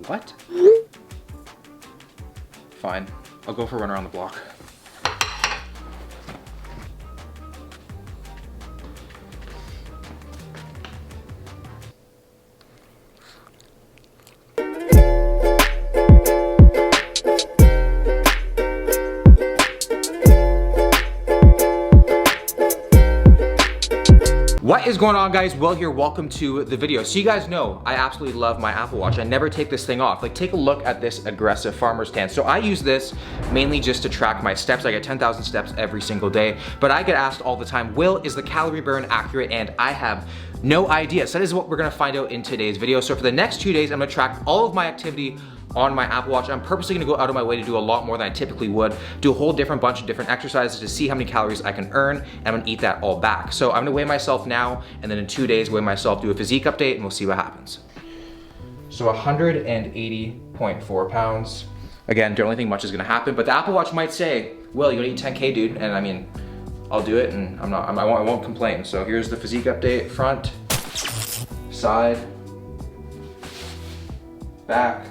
What? Fine, I'll go for a run around the block. What is going on, guys? Will here, welcome to the video. So you guys know I absolutely love my Apple Watch. I never take this thing off. Like, take a look at this aggressive farmer stance. So I use this mainly just to track my steps. I get 10,000 steps every single day, but I get asked all the time, Will, is the calorie burn accurate? And I have no idea. So that is what we're gonna find out in today's video. So for the next 2 days, I'm gonna track all of my activity on my Apple Watch. I'm purposely gonna go out of my way to do a lot more than I typically would, do a whole different bunch of different exercises to see how many calories I can earn, and I'm gonna eat that all back. So I'm gonna weigh myself now, and then in 2 days, weigh myself, do a physique update, and we'll see what happens. So 180.4 pounds. Again, don't really think much is gonna happen, but the Apple Watch might say, Will, you wanna eat 10K, dude? And I mean, I'll do it, and I won't complain. So here's the physique update: front, side, back,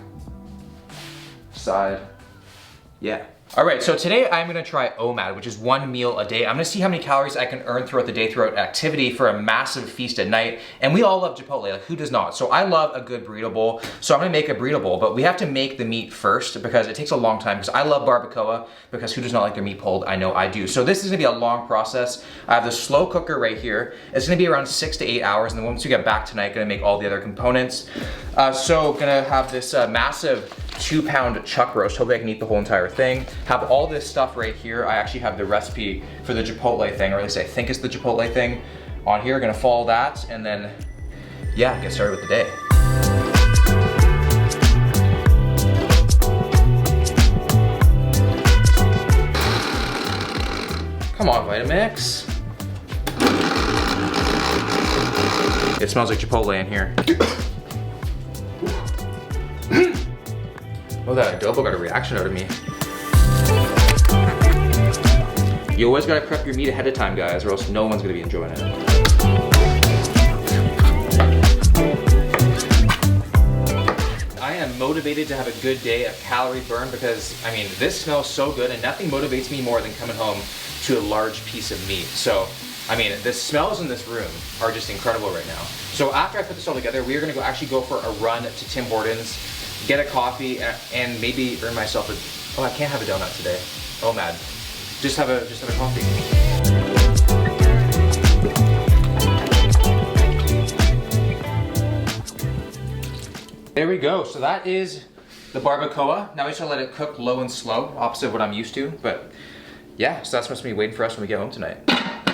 side, yeah. All right, so today I'm gonna try OMAD, which is 1 meal a day. I'm gonna see how many calories I can earn throughout the day, throughout activity, for a massive feast at night. And we all love chipotle, like who does not? So I love a good burrito bowl. So I'm gonna make a burrito bowl, but we have to make the meat first because it takes a long time, because I love barbacoa, because who does not like their meat pulled? I know I do. So this is gonna be a long process. I have the slow cooker right here. It's gonna be around 6 to 8 hours, and then once we get back tonight, gonna make all the other components. So gonna have this massive 2-pound chuck roast. Hopefully I can eat the whole entire thing. Have all this stuff right here. I actually have the recipe for the chipotle thing, or at least I think it's the chipotle thing on here. Gonna follow that, and then, yeah, get started with the day. Come on, Vitamix. It smells like chipotle in here. Oh, that adobo got a reaction out of me. You always gotta prep your meat ahead of time, guys, or else no one's gonna be enjoying it. I am motivated to have a good day of calorie burn because, I mean, this smells so good, and nothing motivates me more than coming home to a large piece of meat. So, I mean, the smells in this room are just incredible right now. So after I put this all together, we are gonna actually go for a run to Tim Hortons, get a coffee, and maybe earn myself a, oh, I can't have a donut today. OMAD. Just have a coffee. There we go. So that is the barbacoa. Now we just gotta let it cook low and slow, opposite of what I'm used to. But yeah, so that's what's gonna be waiting for us when we get home tonight.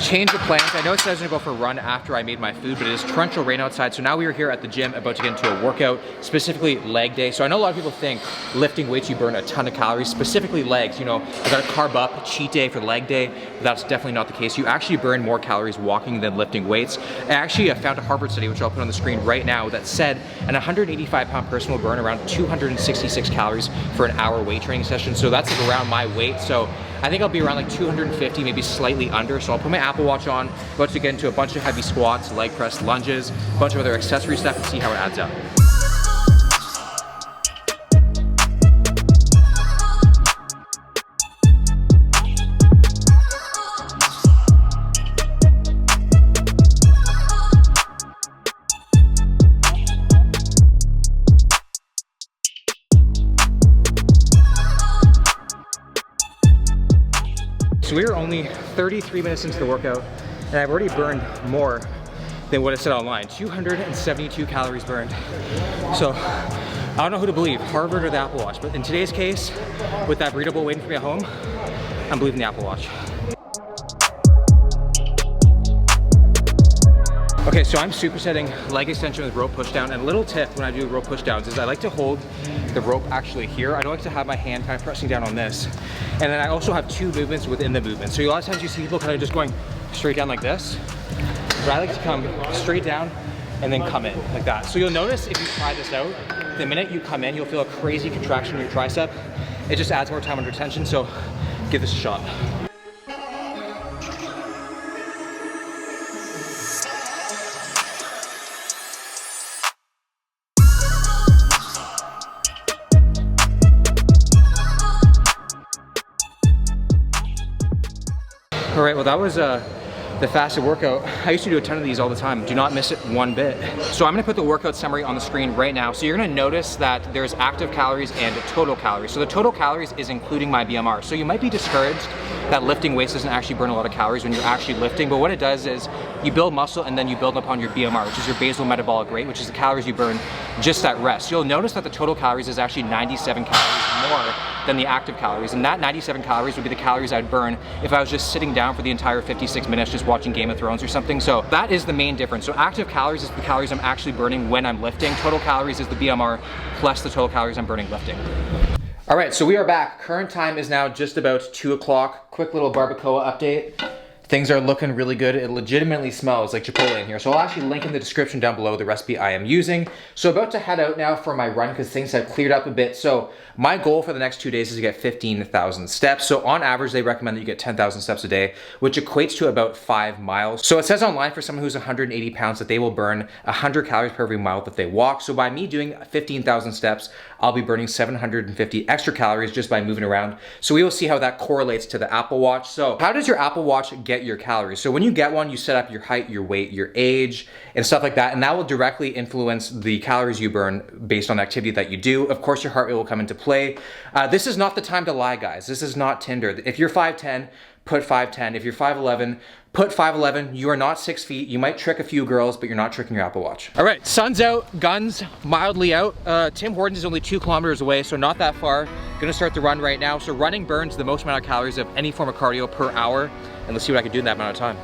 Change of plans. I know it says I'm gonna go for a run after I made my food, but it is torrential rain outside. So now we are here at the gym about to get into a workout, specifically leg day. So I know a lot of people think lifting weights, you burn a ton of calories, specifically legs. You know, I gotta carb up, cheat day for leg day, but that's definitely not the case. You actually burn more calories walking than lifting weights. I actually found a Harvard study, which I'll put on the screen right now, that said an 185-pound person will burn around 266 calories for an hour weight training session. So that's like around my weight. So I think I'll be around like 250, maybe slightly under. So I'll put my Apple Watch on, about to get into a bunch of heavy squats, leg press, lunges, a bunch of other accessory stuff, and see how it adds up. So we are only 33 minutes into the workout, and I've already burned more than what it said online. 272 calories burned. So I don't know who to believe, Harvard or the Apple Watch, but in today's case, with that burrito bowl waiting for me at home, I'm believing the Apple Watch. Okay, so I'm supersetting leg extension with rope pushdown, and a little tip when I do rope pushdowns is I like to hold the rope actually here. I don't like to have my hand kind of pressing down on this. And then I also have 2 movements within the movement. So a lot of times you see people kind of just going straight down like this, but I like to come straight down and then come in like that. So you'll notice if you try this out, the minute you come in, you'll feel a crazy contraction in your tricep. It just adds more time under tension, so give this a shot. All right, well that was the fasted workout. I used to do a ton of these all the time. Do not miss it one bit. So I'm gonna put the workout summary on the screen right now. So you're gonna notice that there's active calories and total calories. So the total calories is including my BMR. So you might be discouraged that lifting weights doesn't actually burn a lot of calories when you're actually lifting, but what it does is you build muscle and then you build upon your BMR, which is your basal metabolic rate, which is the calories you burn just at rest. You'll notice that the total calories is actually 97 calories more than the active calories, and that 97 calories would be the calories I'd burn if I was just sitting down for the entire 56 minutes just watching Game of Thrones or something. So that is the main difference. So active calories is the calories I'm actually burning when I'm lifting. Total calories is the BMR plus the total calories I'm burning lifting. All right, so we are back. Current time is now just about 2 o'clock. Quick little barbacoa update. Things are looking really good. It legitimately smells like chipotle in here. So I'll actually link in the description down below the recipe I am using. So about to head out now for my run because things have cleared up a bit. So my goal for the next 2 days is to get 15,000 steps. So on average, they recommend that you get 10,000 steps a day, which equates to about 5 miles. So it says online for someone who's 180 pounds that they will burn 100 calories per every mile that they walk. So by me doing 15,000 steps, I'll be burning 750 extra calories just by moving around. So we will see how that correlates to the Apple Watch. So how does your Apple Watch get your calories? So when you get one, you set up your height, your weight, your age, and stuff like that, and that will directly influence the calories you burn based on the activity that you do. Of course, your heart rate will come into play. This is not the time to lie, guys. This is not Tinder. If you're 5'10", put 5'10". If you're 5'11", put 5'11". You are not 6 feet. You might trick a few girls, but you're not tricking your Apple Watch. All right, sun's out, guns mildly out. Tim Hortons is only 2 kilometers away, so not that far. Gonna start the run right now. So running burns the most amount of calories of any form of cardio per hour. And let's see what I can do in that amount of time.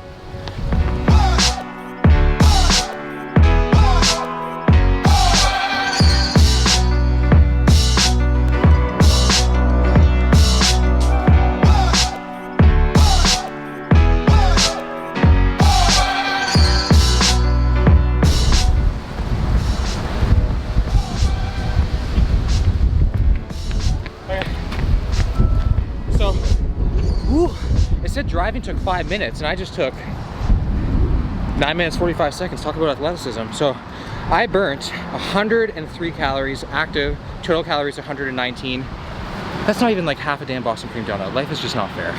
It said driving took 5 minutes and I just took 9 minutes 45 seconds. Talk about athleticism. So I burnt 103 calories active, total calories 119. That's not even like half a damn Boston cream donut. Life is just not fair.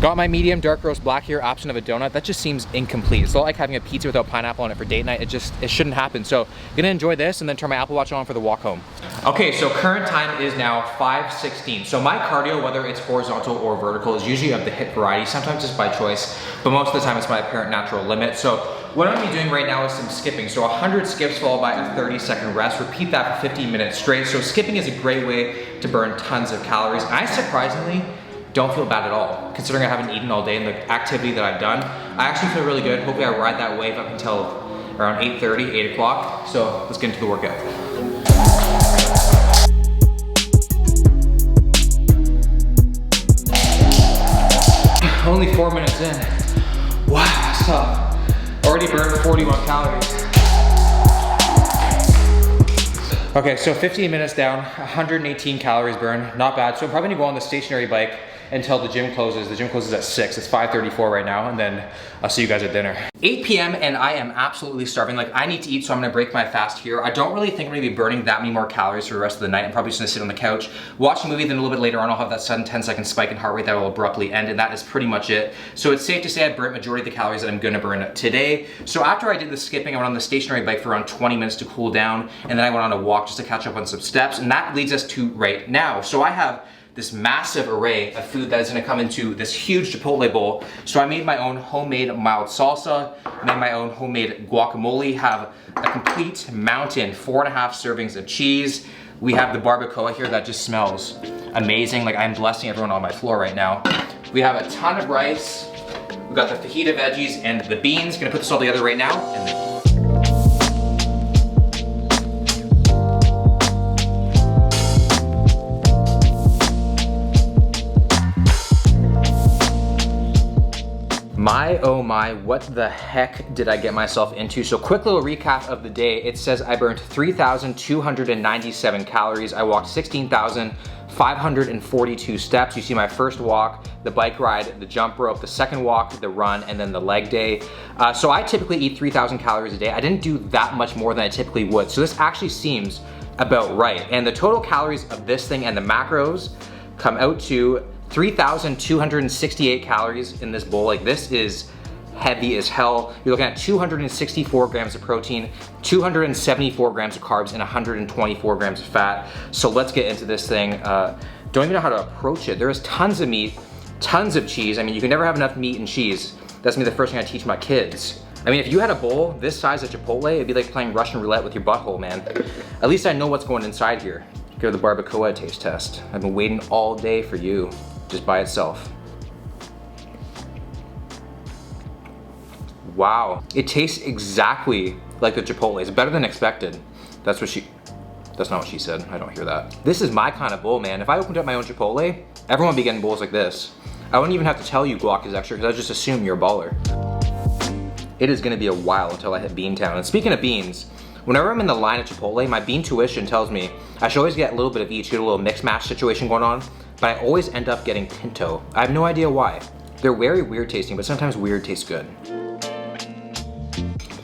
Got my medium dark roast black here, option of a donut. That just seems incomplete. It's not like having a pizza without pineapple on it for date night. It shouldn't happen. So gonna enjoy this and then turn my Apple Watch on for the walk home. Okay, so current time is now 5:16. So my cardio, whether it's horizontal or vertical, is usually of the hip variety. Sometimes it's by choice, but most of the time it's my apparent natural limit. So what I'm gonna be doing right now is some skipping. So 100 skips followed by a 30-second rest. Repeat that for 15 minutes straight. So skipping is a great way to burn tons of calories. And I surprisingly don't feel bad at all, considering I haven't eaten all day and the activity that I've done. I actually feel really good. Hopefully I ride that wave up until around 8:30, 8 o'clock. So let's get into the workout. Only 4 minutes in. Wow, that's tough. Already burned 41 calories. Okay, so 15 minutes down, 118 calories burned, not bad. So I'm probably gonna go on the stationary bike until the gym closes. The gym closes at 6, it's 5:34 right now, and then I'll see you guys at dinner. 8 p.m. and I am absolutely starving. Like, I need to eat, so I'm gonna break my fast here. I don't really think I'm gonna be burning that many more calories for the rest of the night. I'm probably just gonna sit on the couch, watch a movie, then a little bit later on I'll have that sudden 10-second spike in heart rate that will abruptly end, and that is pretty much it. So it's safe to say I burnt majority of the calories that I'm gonna burn today. So after I did the skipping, I went on the stationary bike for around 20 minutes to cool down, and then I went on a walk just to catch up on some steps, and that leads us to right now. So I have this massive array of food that is gonna come into this huge chipotle bowl. So I made my own homemade mild salsa, made my own homemade guacamole, have a complete mountain, 4.5 servings of cheese. We have the barbacoa here that just smells amazing. Like, I'm blessing everyone on my floor right now. We have a ton of rice. We've got the fajita veggies and the beans. Gonna put this all together right now. My, oh my, what the heck did I get myself into? So quick little recap of the day. It says I burned 3,297 calories. I walked 16,542 steps. You see my first walk, the bike ride, the jump rope, the second walk, the run, and then the leg day. So I typically eat 3,000 calories a day. I didn't do that much more than I typically would. So this actually seems about right. And the total calories of this thing and the macros come out to 3,268 calories in this bowl. Like, this is heavy as hell. You're looking at 264 grams of protein, 274 grams of carbs, and 124 grams of fat. So let's get into this thing. Don't even know how to approach it. There is tons of meat, tons of cheese. I mean, you can never have enough meat and cheese. That's gonna be the first thing I teach my kids. I mean, if you had a bowl this size of Chipotle, it'd be like playing Russian roulette with your butthole, man. At least I know what's going inside here. Go to the barbacoa taste test. I've been waiting all day for you, just by itself. Wow, it tastes exactly like the Chipotle. It's better than expected. That's not what she said, I don't hear that. This is my kind of bowl, man. If I opened up my own Chipotle, everyone would be getting bowls like this. I wouldn't even have to tell you guac is extra, because I just assume you're a baller. It is gonna be a while until I hit Beantown. And speaking of beans, whenever I'm in the line at Chipotle, my bean tuition tells me I should always get a little bit of each, get a little mix match situation going on, but I always end up getting pinto. I have no idea why. They're very weird tasting, but sometimes weird tastes good.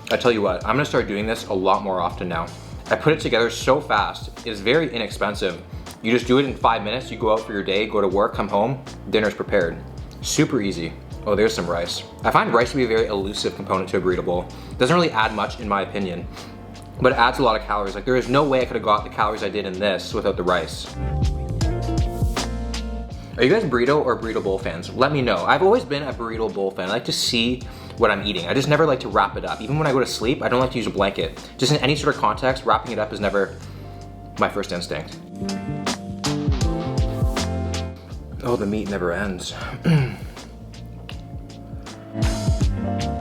I tell you what, I'm gonna start doing this a lot more often now. I put it together so fast, it's very inexpensive. You just do it in 5 minutes, you go out for your day, go to work, come home, dinner's prepared. Super easy. Oh, there's some rice. I find rice to be a very elusive component to a burrito bowl. Doesn't really add much in my opinion, but it adds a lot of calories. Like, there is no way I could have got the calories I did in this without the rice. Are you guys burrito or burrito bowl fans? Let me know. I've always been a burrito bowl fan. I like to see what I'm eating. I just never like to wrap it up. Even when I go to sleep, I don't like to use a blanket. Just in any sort of context, wrapping it up is never my first instinct. Oh, the meat never ends.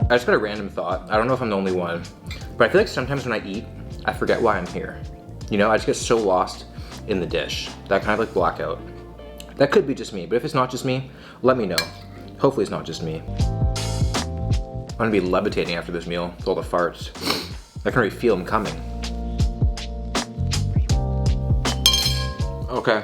I just got a random thought. I don't know if I'm the only one, but I feel like sometimes when I eat, I forget why I'm here. You know, I just get so lost in the dish that I kind of like black out. That could be just me, but if it's not just me, let me know. Hopefully it's not just me. I'm gonna be levitating after this meal with all the farts. I can already feel them coming. Okay,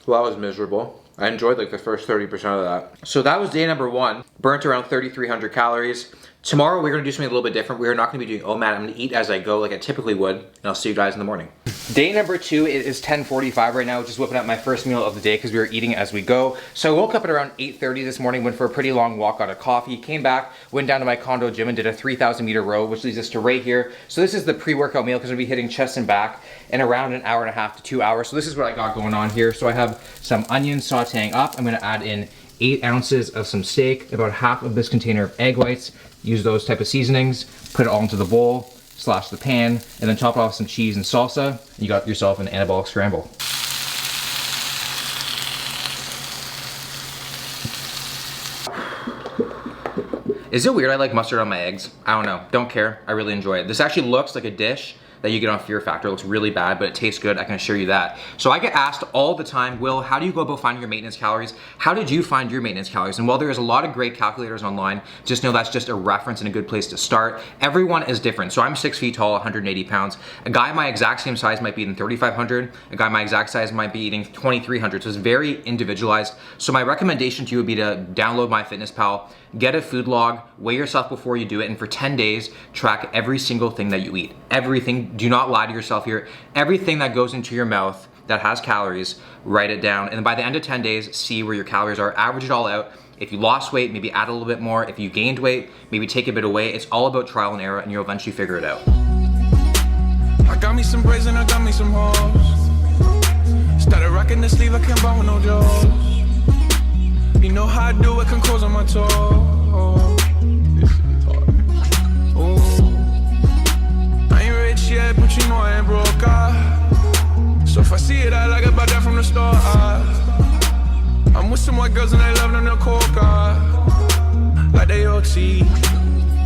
well, that was miserable. I enjoyed like the first 30% of that. So that was day number 1, burnt around 3,300 calories. Tomorrow we're gonna do something a little bit different. We're not gonna be doing OMAD. I'm gonna eat as I go like I typically would, and I'll see you guys in the morning. Day number 2, it is 10:45 right now, just whipping out my first meal of the day because we were eating as we go. So I woke up at around 8:30 this morning, went for a pretty long walk, got a coffee, came back, went down to my condo gym and did a 3,000 meter row, which leads us to right here. So this is the pre-workout meal because we'll be hitting chest and back in around an hour and a half to 2 hours. So this is what I got going on here. So I have some onions sauteing up. I'm gonna add in 8 ounces of some steak, about half of this container of egg whites. Use those type of seasonings, put it all into the bowl, slash the pan, and then top it off with some cheese and salsa. You got yourself an anabolic scramble. Is it weird I like mustard on my eggs? I don't know, don't care, I really enjoy it. This actually looks like a dish that you get on Fear Factor. It looks really bad, but it tastes good, I can assure you that. So I get asked all the time, Will, how do you go about finding your maintenance calories? How did you find your maintenance calories? And while there is a lot of great calculators online, just know that's just a reference and a good place to start. Everyone is different. So I'm 6 feet tall, 180 pounds. A guy my exact same size might be eating 3,500. A guy my exact size might be eating 2,300. So it's very individualized. So my recommendation to you would be to download MyFitnessPal, get a food log, weigh yourself before you do it, and for 10 days, track every single thing that you eat. Everything, do not lie to yourself here. Everything that goes into your mouth that has calories, write it down. And by the end of 10 days, see where your calories are, average it all out. If you lost weight, maybe add a little bit more. If you gained weight, maybe take a bit away. It's all about trial and error, and you'll eventually figure it out. I got me some braids and I got me some hoes. Started rocking the sleeve, I can't buy with no jaws. You know how I do it, can close on my toes. This shit is hard. Ooh. I ain't rich yet, but you know I ain't broke. So if I see it, I like it, buy that from the store. I'm with some white girls and they love them, they're coca. Like they OT,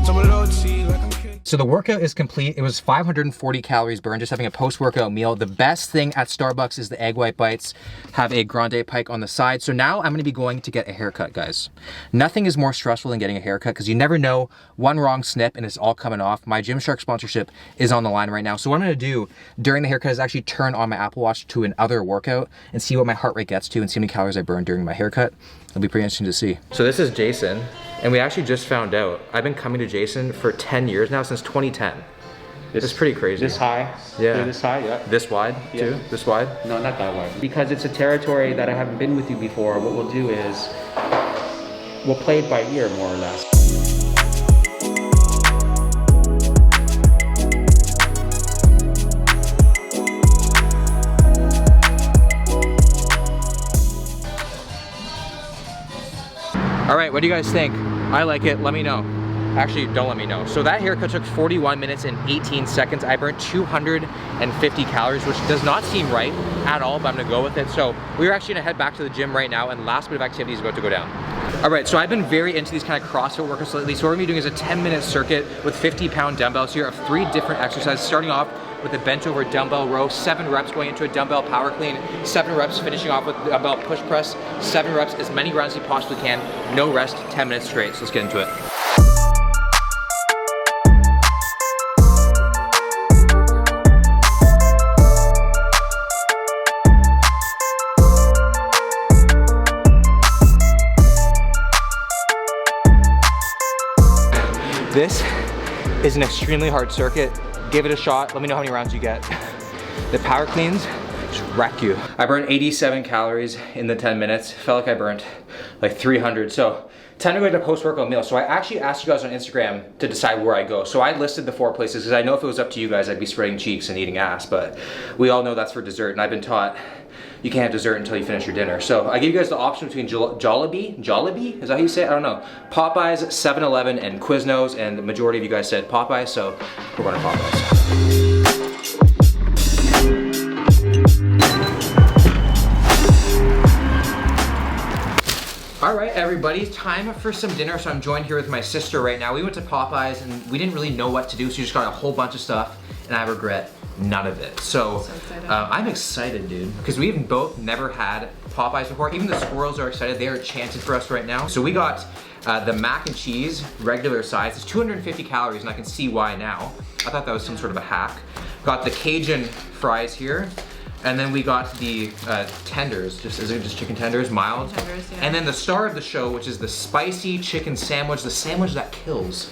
double OT, like I'm kidding. So the workout is complete. It was 540 calories burned, just having a post-workout meal. The best thing at Starbucks is the egg white bites. Have a grande pike on the side. So now I'm gonna be going to get a haircut, guys. Nothing is more stressful than getting a haircut because you never know, one wrong snip and it's all coming off. My Gymshark sponsorship is on the line right now. So what I'm gonna do during the haircut is actually turn on my Apple Watch to another workout and see what my heart rate gets to and see how many calories I burn during my haircut. It'll be pretty interesting to see. So this is Jason, and we actually just found out. I've been coming to Jason for 10 years now, since 2010. It's pretty crazy. This high. Yeah. They're this high, yeah. This wide, too? Yeah. This wide? No, not that wide. Because it's a territory that I haven't been with you before, what we'll do is, we'll play it by ear, more or less. All right, what do you guys think? I like it, let me know. Actually, don't let me know. So that haircut took 41 minutes and 18 seconds. I burned 250 calories, which does not seem right at all, but I'm gonna go with it. So we're actually gonna head back to the gym right now, and last bit of activity is about to go down. All right, so I've been very into these kind of CrossFit workouts lately. So what we're gonna be doing is a 10-minute circuit with 50-pound dumbbells here of 3 different exercises, starting off with a bench over dumbbell row, 7 reps going into a dumbbell power clean, 7 reps finishing off with a dumbbell push press, 7 reps, as many rounds as you possibly can, no rest, 10 minutes straight. So let's get into it. This is an extremely hard circuit. Give it a shot. Let me know how many rounds you get. The power cleans just wreck you. I burned 87 calories in the 10 minutes. Felt like I burnt like 300. So time to go to post-workout meal. So I actually asked you guys on Instagram to decide where I go. So I listed the 4 places because I know if it was up to you guys, I'd be spreading cheeks and eating ass, but we all know that's for dessert, and I've been taught you can't have dessert until you finish your dinner. So I gave you guys the option between Jollibee, is that how you say it? I don't know. Popeyes, 7-Eleven, and Quiznos, and the majority of you guys said Popeyes, so we're going to Popeyes. All right, everybody, time for some dinner. So I'm joined here with my sister right now. We went to Popeyes and we didn't really know what to do, so we just got a whole bunch of stuff, and I regret none of it. So I'm excited, dude, because we've both never had Popeyes before. Even the squirrels are excited. They are chanting for us right now. So we got the mac and cheese, regular size. It's 250 calories, and I can see why now. I thought that was some sort of a hack. Got the Cajun fries here. And then we got the tenders, is it just chicken tenders, mild? Tenders, yeah. And then the star of the show, which is the spicy chicken sandwich, the sandwich that kills.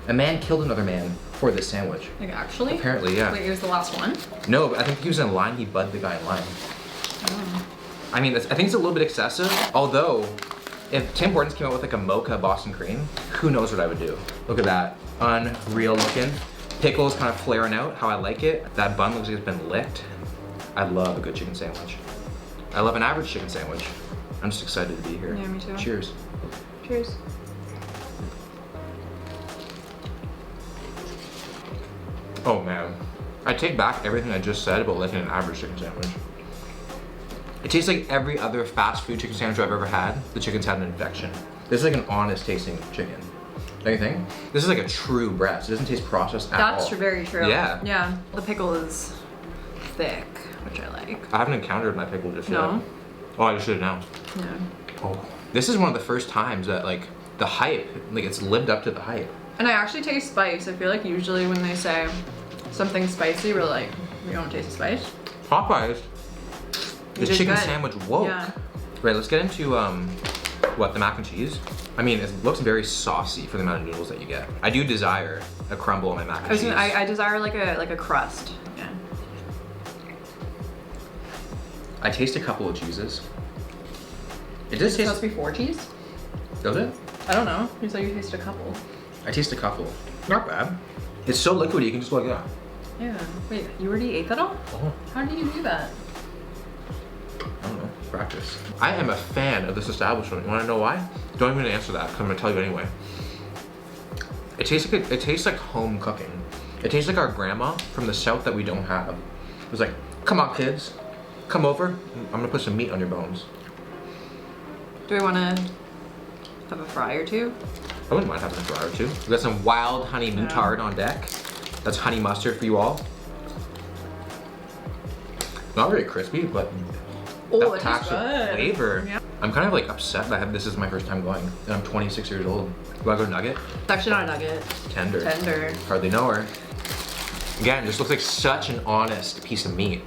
A man killed another man for this sandwich. Like actually? Apparently, yeah. Wait, it was the last one? No, I think he was in line, he budded the guy in line. Oh. I mean, I think it's a little bit excessive, although if Tim Hortons came out with like a mocha Boston cream, who knows what I would do. Look at that, unreal looking. Pickles kind of flaring out, how I like it. That bun looks like it's been licked. I love a good chicken sandwich. I love an average chicken sandwich. I'm just excited to be here. Yeah, me too. Cheers. Cheers. Oh man. I take back everything I just said about liking an average chicken sandwich. It tastes like every other fast food chicken sandwich I've ever had. The chicken's had an infection. This is like an honest tasting chicken. Don't you think? This is like a true breast. It doesn't taste processed at all. That's very true. Yeah. Yeah. The pickle is thick, which I like. I haven't encountered my pickle just yet. No? Oh, I should now. Yeah. Oh. This is one of the first times that like the hype, like it's lived up to the hype. And I actually taste spice. I feel like usually when they say something spicy, we're like, we don't taste the spice. Popeyes. The chicken good. sandwich woke. Yeah. Right, let's get into what, the mac and cheese? I mean, it looks very saucy for the amount of noodles that you get. I do desire a crumble on my mac and cheese. I desire like a crust. Yeah. I taste a couple of cheeses. It does taste. Supposed to be 4 cheese? Does it? I don't know. You said you tasted a couple. I taste a couple. Not bad. It's so liquidy, you can just go like that. Yeah. Wait, you already ate that all? Oh. How do you do that? I don't know. Practice. I am a fan of this establishment. You want to know why? Don't even answer that, because I'm gonna tell you anyway. It tastes like home cooking. It tastes like our grandma from the south that we don't have. It was like, come on, kids, come over. I'm gonna put some meat on your bones. Do we want to have a fry or two? I wouldn't mind having a fry or two. We got some wild honey moutarde on deck. That's honey mustard for you all. Not very crispy, but oh, that packs of flavor. Yeah. I'm kind of like upset that this is my first time going, and I'm 26 years old. Do I go nugget? It's actually not a nugget. Tender. Tender. Hardly know her. Again, just looks like such an honest piece of meat.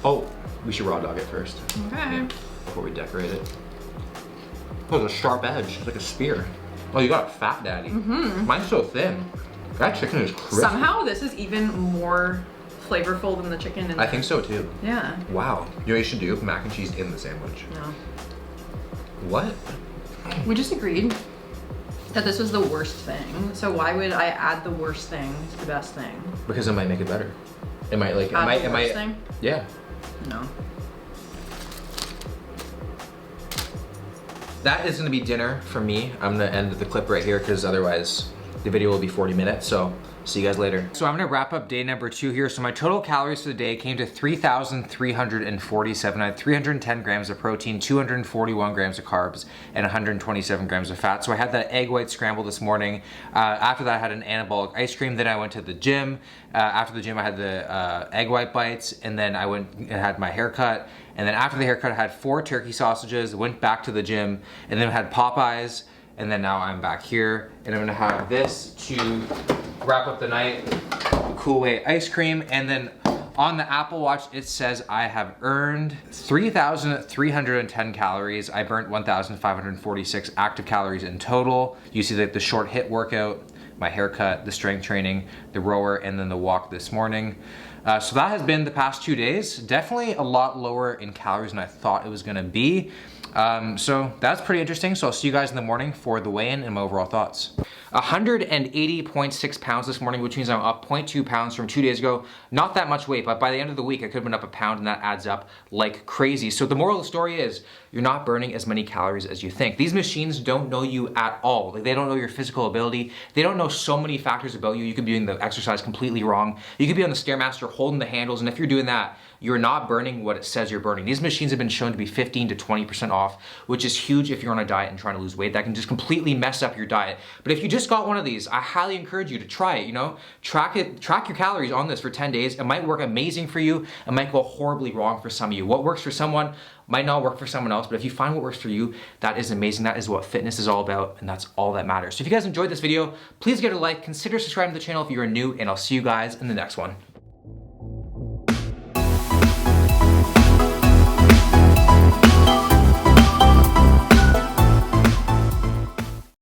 Oh, we should raw dog it first. Okay. Before we decorate it. Oh, there's a sharp edge. It's like a spear. Oh, you got a fat daddy. Mm-hmm. Mine's so thin. That chicken is crisp. Somehow this is even more flavorful than the chicken. I think so too. Yeah. Wow. You know what you should do? Mac and cheese in the sandwich. No. What? We just agreed that this was the worst thing. So why would I add the worst thing to the best thing? Because it might make it better. It might like, Add the worst thing? Yeah. No. That is gonna be dinner for me. I'm gonna end the clip right here because otherwise the video will be 40 minutes, so see you guys later. So I'm gonna wrap up day number 2 here. So my total calories for the day came to 3,347. I had 310 grams of protein, 241 grams of carbs, and 127 grams of fat. So I had that egg white scramble this morning. After that I had an anabolic ice cream. Then I went to the gym. After the gym I had the egg white bites, and then I went and had my haircut. And then after the haircut I had 4 turkey sausages, went back to the gym, and then I had Popeyes. And then now I'm back here, and I'm gonna have this to wrap up the night, Cool Way ice cream. And then on the Apple Watch, it says I have earned 3,310 calories. I burnt 1,546 active calories in total. You see the short HIIT workout, my haircut, the strength training, the rower, and then the walk this morning. So that has been the past 2 days. Definitely a lot lower in calories than I thought it was gonna be. So that's pretty interesting. So I'll see you guys in the morning for the weigh-in and my overall thoughts. 180.6 pounds this morning, which means I'm up 0.2 pounds from 2 days ago. Not that much weight, but by the end of the week, I could have been up a pound, and that adds up like crazy. So the moral of the story is you're not burning as many calories as you think. These machines don't know you at all. Like, they don't know your physical ability. They don't know so many factors about you. You could be doing the exercise completely wrong. You could be on the Stairmaster holding the handles, and if you're doing that, you're not burning what it says you're burning. These machines have been shown to be 15 to 20% off, which is huge if you're on a diet and trying to lose weight. That can just completely mess up your diet. But if you just got one of these, I highly encourage you to try it, you know? Track your calories on this for 10 days. It might work amazing for you. It might go horribly wrong for some of you. What works for someone might not work for someone else, but if you find what works for you, that is amazing. That is what fitness is all about, and that's all that matters. So if you guys enjoyed this video, please give it a like, consider subscribing to the channel if you're new, and I'll see you guys in the next one.